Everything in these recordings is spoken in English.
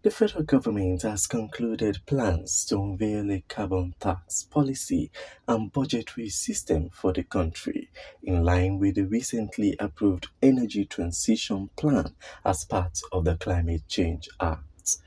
The federal government has concluded plans to unveil a carbon tax policy and budgetary system for the country, in line with the recently approved Energy Transition Plan as part of the Climate Change Act.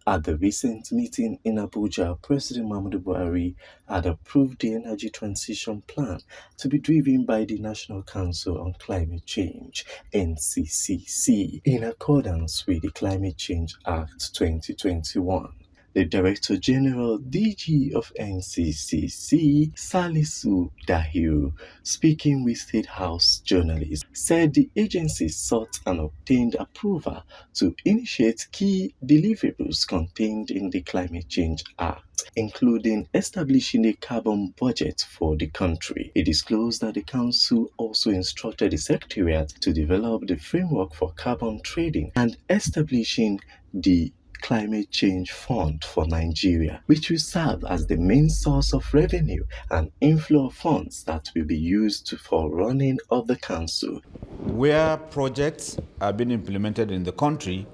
At the recent meeting in Abuja, President Muhammadu Buhari had approved the Energy Transition Plan to be driven by the National Council on Climate Change (NCCC) in accordance with the Climate Change Act 2021. The Director General (DG) of NCCC, Salisu Dahiru, speaking with State House journalists, said the agency sought and obtained approval to initiate key deliverables contained in the Climate Change Act, including establishing a carbon budget for the country. It disclosed that the Council also instructed the Secretariat to develop the framework for carbon trading and establishing the Climate Change Fund for Nigeria, which will serve as the main source of revenue and inflow of funds that will be used for running of the council. Where projects are being implemented in the country,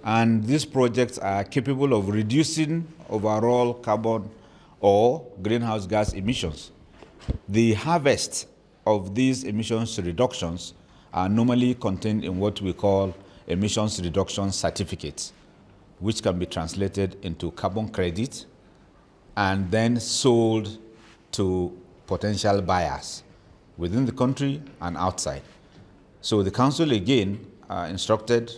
and these projects are capable of reducing overall carbon or greenhouse gas emissions, the harvest of these emissions reductions are normally contained in what we call emissions reduction certificates, which can be translated into carbon credit and then sold to potential buyers within the country and outside. So the council again instructed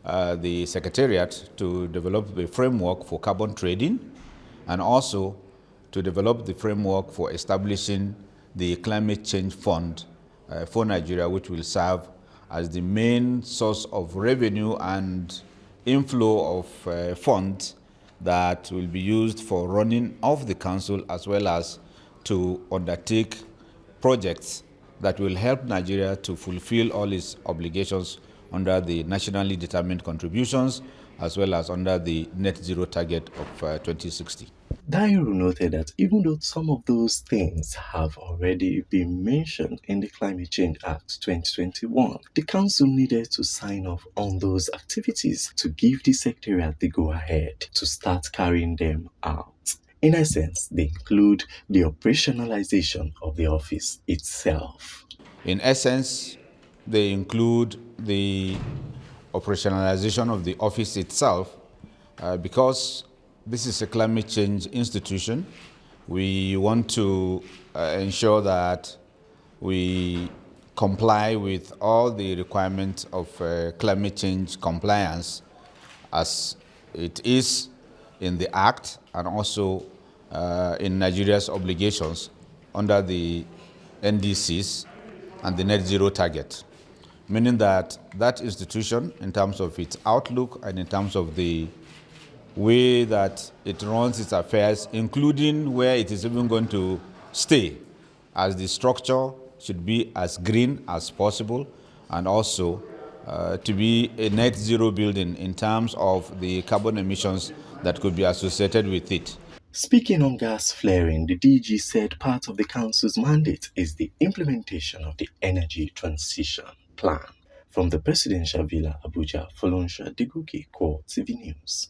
the Secretariat to develop the framework for carbon trading and also to develop the framework for establishing the Climate Change Fund for Nigeria, which will serve as the main source of revenue and inflow of funds that will be used for running of the council, as well as to undertake projects that will help Nigeria to fulfill all its obligations under the nationally determined contributions, as well as under the net zero target of 2060. Dairu noted that even though some of those things have already been mentioned in the Climate Change Act 2021, the Council needed to sign off on those activities to give the Secretariat the go-ahead to start carrying them out. In essence, they include the operationalization of the office itself. In essence, they include the operationalization of the office itself because this is a climate change institution. We want to ensure that we comply with all the requirements of climate change compliance as it is in the Act and also in Nigeria's obligations under the NDCs and the net zero target, meaning that that institution, in terms of its outlook and in terms of the way that it runs its affairs, including where it is even going to stay, as the structure should be as green as possible, and also to be a net zero building in terms of the carbon emissions that could be associated with it. Speaking on gas flaring, the DG said part of the Council's mandate is the implementation of the Energy Transition Plan. From the Presidential Villa, Abuja, Folonsha Deguki, Core TV News.